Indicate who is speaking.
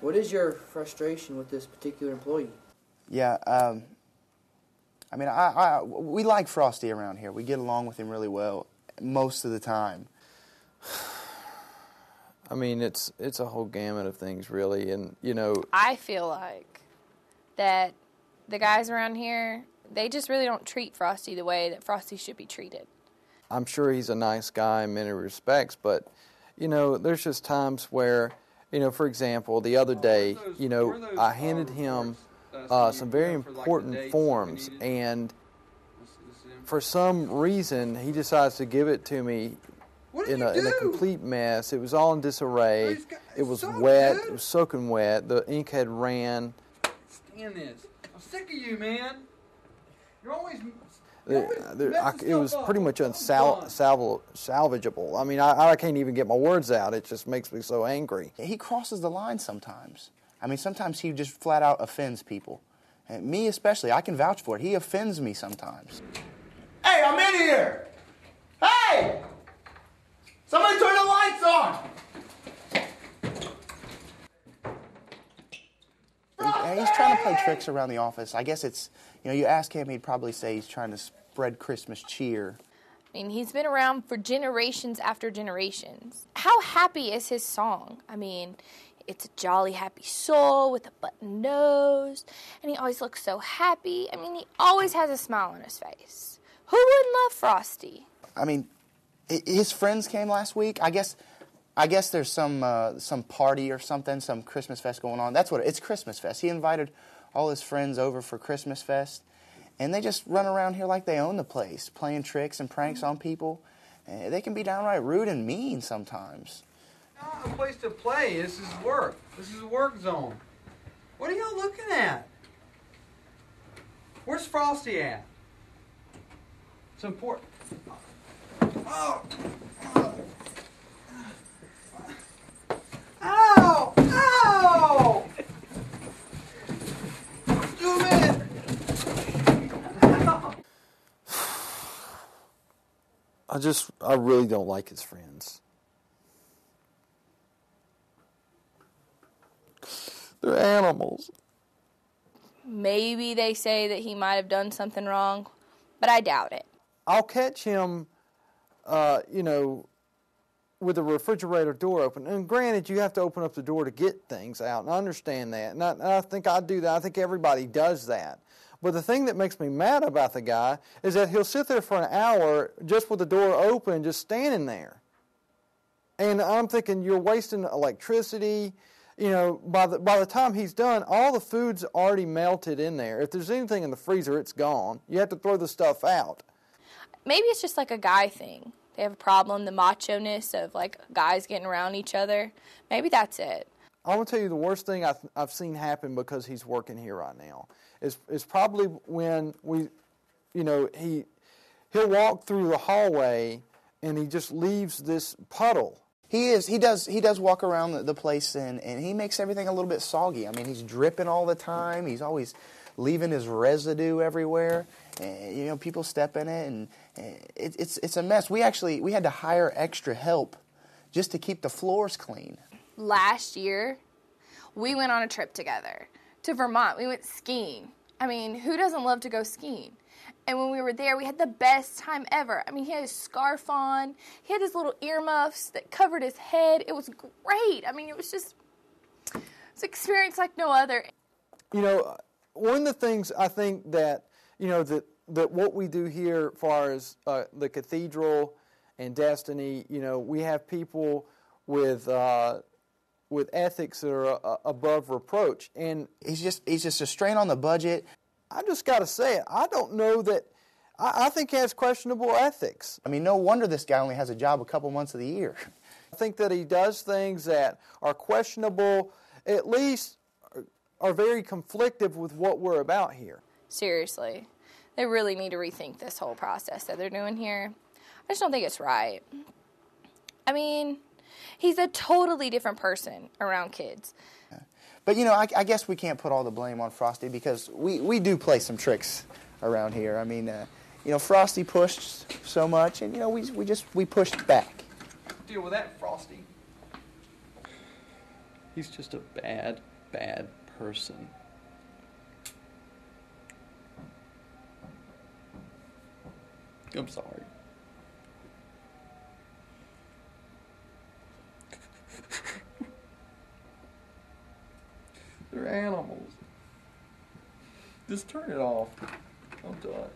Speaker 1: What is your frustration with this particular employee?
Speaker 2: Yeah, I mean, we like Frosty around here. We get along with him really well most of the time.
Speaker 3: I mean, it's a whole gamut of things, really, and, you know...
Speaker 4: I feel like that the guys around here, they just really don't treat Frosty the way that Frosty should be treated.
Speaker 3: I'm sure he's a nice guy in many respects, but, you know, there's just times where, you know, for example, the other day, you know, I handed him some very important forms, and for some reason, he decides to give it to me in a complete mess. It was all in disarray. It was wet. It was soaking wet. The ink had ran.
Speaker 5: Stand this. I'm sick of you, man. You're always...
Speaker 3: It was pretty much unsalvageable. I mean, I can't even get my words out. It just makes me so angry.
Speaker 2: He crosses the line sometimes. I mean, sometimes he just flat out offends people. And me especially, I can vouch for it. He offends me sometimes. Hey, I'm in here! Hey! Somebody turn the lights on! He's trying to play tricks around the office. I guess it's, you know, you ask him, he'd probably say he's trying to spread Christmas cheer.
Speaker 4: I mean, he's been around for generations after generations. How happy is his song? I mean, it's a jolly happy soul with a button nose, and he always looks so happy. I mean, he always has a smile on his face. Who wouldn't love Frosty?
Speaker 2: I mean, his friends came last week. I guess there's some party or something, some Christmas fest going on. That's what it's Christmas fest. He invited all his friends over for Christmas fest, and they just run around here like they own the place, playing tricks and pranks on people. They can be downright rude and mean sometimes.
Speaker 5: Not a place to play. This is work. This is a work zone. What are y'all looking at? Where's Frosty at? It's important. Oh! Ow! Ow! Zoom in!
Speaker 3: I really don't like his friends. They're animals.
Speaker 4: Maybe they say that he might have done something wrong, but I doubt it.
Speaker 3: I'll catch him, you know, with the refrigerator door open. And granted, you have to open up the door to get things out, and I understand that. And I think I do that. I think everybody does that. But the thing that makes me mad about the guy is that he'll sit there for an hour just with the door open, just standing there. And I'm thinking, you're wasting electricity. You know, by the time he's done, all the food's already melted in there. If there's anything in the freezer, it's gone. You have to throw the stuff out.
Speaker 4: Maybe it's just like a guy thing. They have a problem, the macho-ness of, like, guys getting around each other. Maybe that's it.
Speaker 3: I'm going to tell you the worst thing I've seen happen because he's working here right now is probably when he'll walk through the hallway and he just leaves this puddle.
Speaker 2: He does walk around the place and he makes everything a little bit soggy. I mean, he's dripping all the time. He's always leaving his residue everywhere. You know, people step in it, and it's a mess. We had to hire extra help just to keep the floors clean.
Speaker 4: Last year, we went on a trip together to Vermont. We went skiing. I mean, who doesn't love to go skiing? And when we were there, we had the best time ever. I mean, he had his scarf on. He had his little earmuffs that covered his head. It was great. I mean, it's an experience like no other.
Speaker 3: You know, one of the things I think that, you know, that what we do here as far as the cathedral and Destiny, you know, we have people with ethics that are above reproach. And
Speaker 2: he's just a strain on the budget.
Speaker 3: I just got to say it. I don't know that. I think he has questionable ethics.
Speaker 2: I mean, no wonder this guy only has a job a couple months of the year.
Speaker 3: I think that he does things that are questionable, at least are very conflictive with what we're about here.
Speaker 4: Seriously. They really need to rethink this whole process that they're doing here. I just don't think it's right. I mean, he's a totally different person around kids.
Speaker 2: But, you know, I guess we can't put all the blame on Frosty because we do play some tricks around here. I mean, you know, Frosty pushed so much, and, you know, we pushed back.
Speaker 5: Deal with that, Frosty.
Speaker 6: He's just a bad bad person. I'm sorry. They're animals. Just turn it off. I'm done.